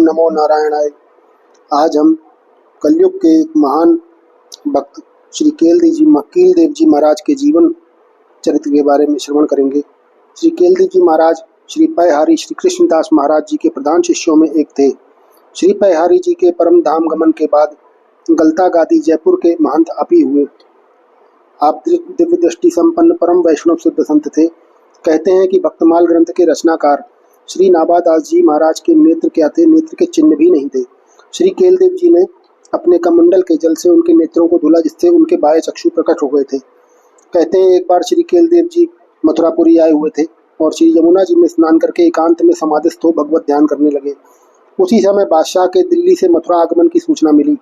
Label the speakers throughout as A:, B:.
A: नमो नारायणाय। आज हम कलयुग के एक महान भक्त श्री कीलदेव जी महाराज के जीवन चरित्र के बारे में श्रवण करेंगे। श्री कीलदेव जी महाराज श्री पयहारी श्री कृष्णदास महाराज जी के प्रधान शिष्यों में एक थे। श्री पयहारी जी के परम धाम गमन के बाद गलता गादी जयपुर के महंत आप ही हुए। आप दिव्य दृष्टि संपन्न परम वैष्णव सिद्ध संत थे। कहते हैं कि भक्तमाल ग्रंथ के रचनाकार श्री नाभादास जी महाराज के नेत्र क्या थे, नेत्र के चिन्ह भी नहीं थे। श्री कीलदेव जी ने अपने कमंडल के जल से उनके नेत्रों को धुला, जिससे उनके बाह्य चक्षु प्रकट हो गए थे। कहते हैं एक बार श्री कीलदेव जी मथुरापुरी आए हुए थे और श्री यमुना जी में स्नान करके एकांत में समाधिस्थ हो भगवत ध्यान करने लगे। उसी समय बादशाह के दिल्ली से मथुरा आगमन की सूचना मिली।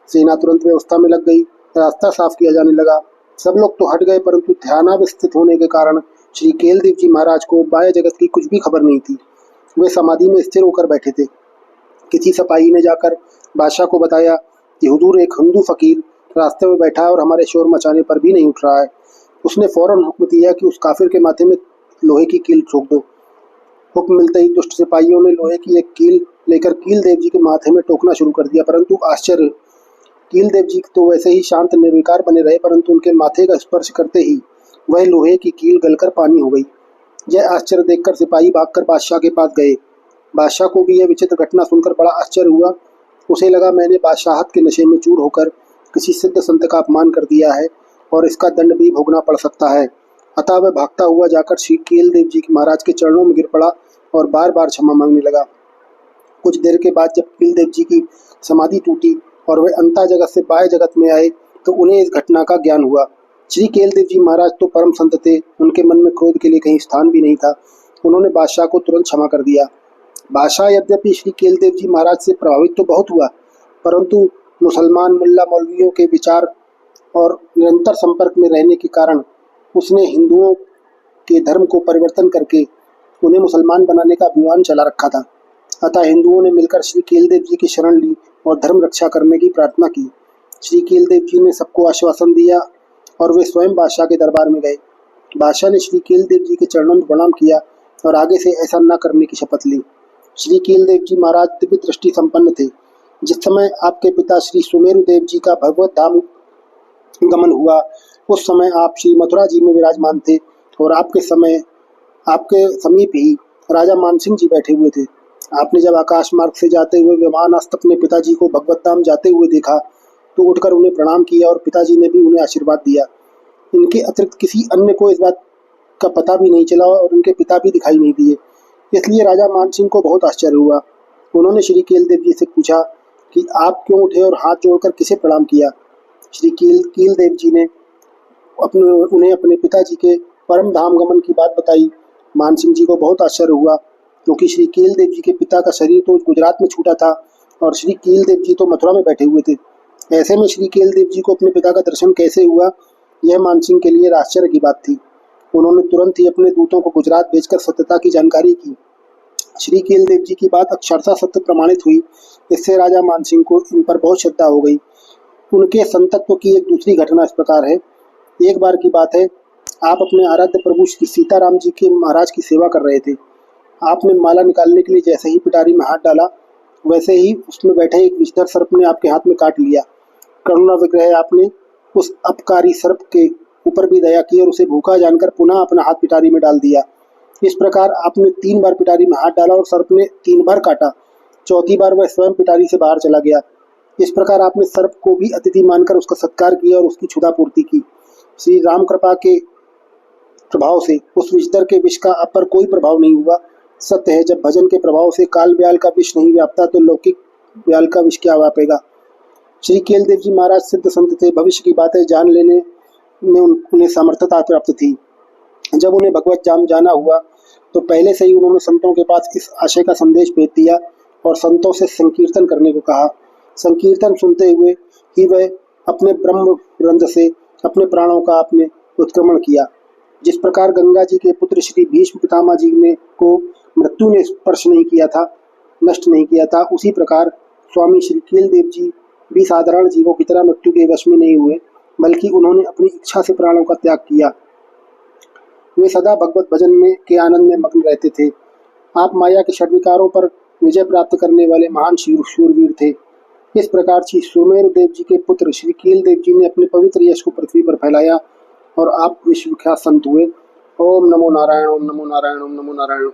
A: सेना तुरंत व्यवस्था में लग गई। रास्ता साफ किया जाने लगा। सब लोग तो हट गए, परंतु ध्यानावस्थित होने के कारण श्री कीलदेव जी महाराज को बाह्य जगत की कुछ भी खबर नहीं थी। वे समाधि में स्थिर होकर बैठे थे। किसी सिपाही ने जाकर बादशाह को बताया कि हुजूर एक हिंदू फकीर रास्ते में बैठा है और हमारे शोर मचाने पर भी नहीं उठ रहा है। उसने फौरन हुक्म दिया कि उस काफिर के माथे में लोहे की कील ठोक दो। हुक्म मिलते ही दुष्ट सिपाहियों ने लोहे की एक कील लेकर कीलदेव जी के माथे में ठोकना शुरू कर दिया, परंतु आश्चर्य, कीलदेव जी तो वैसे ही शांत निर्विकार बने रहे, परंतु उनके माथे का स्पर्श करते ही वह लोहे की कील गलकर पानी हो गई। यह आश्चर्य देखकर सिपाही भागकर बादशाह के पास गए। बादशाह को भी यह विचित्र घटना सुनकर बड़ा आश्चर्य हुआ। उसे लगा मैंने बादशाहत के नशे में चूर होकर किसी सिद्ध संत का अपमान कर दिया है और इसका दंड भी भोगना पड़ सकता है। अतः वह भागता हुआ जाकर श्री कीलदेव जी महाराज के चरणों में गिर पड़ा और बार बार क्षमा मांगने लगा। कुछ देर के बाद जब कीलदेव जी की समाधि टूटी और वे अंता जगत से बाह्य जगत में आए तो उन्हें इस घटना का ज्ञान हुआ। श्री कीलदेव जी महाराज तो परम संत थे, उनके मन में क्रोध के लिए कहीं स्थान भी नहीं था। उन्होंने बादशाह को तुरंत क्षमा कर दिया। बादशाह यद्यपि श्री कीलदेव जी महाराज से प्रभावित तो बहुत हुआ, परंतु मुसलमान मुल्ला मौलवियों के विचार और निरंतर संपर्क में रहने के कारण उसने हिंदुओं के धर्म को परिवर्तन करके उन्हें मुसलमान बनाने का अभियान चला रखा था। अतः हिंदुओं ने मिलकर श्री कीलदेव जी की शरण ली और धर्म रक्षा करने की प्रार्थना की। श्री कीलदेव जी ने सबको आश्वासन दिया और वे स्वयं बादशाह के दरबार में गए। बादशाह ने श्री कीलदेव जी के चरणों में प्रणाम किया और आगे से ऐसा न करने की शपथ ली। श्री कीलदेव जी महाराज दिव्य दृष्टि संपन्न थे। जिस समय आपके पिता श्री सुमेरु देव जी का भगवत धाम गमन हुआ, उस समय आप श्री मथुरा जी में विराजमान थे और आपके समीप ही राजा मानसिंह जी बैठे हुए थे। आपने जब आकाश मार्ग से जाते हुए विमानस्थ अपने पिताजी को भगवत धाम जाते हुए देखा तो उठकर उन्हें प्रणाम किया और पिताजी ने भी उन्हें आशीर्वाद दिया। इनके अतिरिक्त किसी अन्य को इस बात का पता भी नहीं चला और उनके पिता भी दिखाई नहीं दिए। इसलिए राजा मानसिंह को बहुत आश्चर्य हुआ। उन्होंने श्री कीलदेव जी से पूछा कि आप क्यों उठे और हाथ जोड़कर किसे प्रणाम किया। श्री कीलदेव जी ने उन्हें अपने पिताजी के परम धाम गमन की बात बताई। मानसिंह जी को बहुत आश्चर्य हुआ, क्योंकि श्री कीलदेव जी के पिता का शरीर तो गुजरात में छूटा था और श्री कीलदेव जी तो मथुरा में बैठे हुए थे। ऐसे में श्री कीलदेव जी को अपने पिता का दर्शन कैसे हुआ, यह मानसिंह के लिए आश्चर्य की बात थी। उन्होंने तुरंत ही अपने दूतों को गुजरात भेजकर सत्यता की जानकारी की। श्री कीलदेव जी की बात अक्षरशः सत्य प्रमाणित हुई। इससे राजा मानसिंह को इन पर बहुत श्रद्धा हो गई। उनके संतत्व की एक दूसरी घटना इस प्रकार है। एक बार की बात है, आप अपने आराध्य प्रभु श्री सीताराम जी के महाराज की सेवा कर रहे थे। आपने माला निकालने के लिए जैसे ही पिटारी में हाथ डाला, वैसे ही उसमें बैठे एक विषधर सर्प ने आपके हाथ में काट लिया। करुणा विग्रह आपने उस अपकारी सर्प के ऊपर भी दया की और उसे भूखा जानकर पुनः अपना हाथ पिटारी में डाल दिया। इस प्रकार आपने 3 बार पिटारी में हाथ डाला और सर्प ने 3 बार काटा। चौथी बार वह स्वयं पिटारी से बाहर चला गया। इस प्रकार आपने सर्प को भी अतिथि मानकर उसका सत्कार किया और उसकी क्षुधा पूर्ति की। श्री राम कृपा के प्रभाव से उस विषधर के विष का आप पर कोई प्रभाव नहीं हुआ। सत्य है, जब भजन के प्रभाव से काल व्याल का विष नहीं व्यापता तो लौकिक व्याल का विष क्या व्यापेगा। श्री कीलदेव जी महाराज सिद्ध संत थे। भविष्य की बातें जान लेने में उन्हें सामर्थ्यता प्राप्त थी। जब उन्हें भगवत धाम जाना हुआ तो पहले से ही उन्होंने संतों के पास इस आशय का संदेश भेज दिया और संतों से संकीर्तन करने को कहा। संकीर्तन सुनते हुए ही वह अपने ब्रह्म रंध्र से अपने प्राणों का आपने उत्क्रमण किया। जिस प्रकार गंगा जी के पुत्र श्री भीष्म पितामह जी ने को मृत्यु ने स्पर्श नहीं किया था, नष्ट नहीं किया था, उसी प्रकार स्वामी श्री कीलदेव जी भी साधारण जीवों की तरह मृत्यु के वश में नहीं हुए, बल्कि उन्होंने अपनी इच्छा से प्राणों का त्याग किया। वे सदा भगवत भजन में के आनंद में मग्न रहते थे। आप माया के षड्विकारों पर विजय प्राप्त करने वाले महान शूरवीर थे। इस प्रकार श्री सुमेर देव जी के पुत्र श्री कील देव जी ने अपने पवित्र यश को पृथ्वी पर फैलाया और आप विश्वविख्यात संत हुए। ओम नमो नारायण, ओम नमो नारायण, ओम नमो नारायण।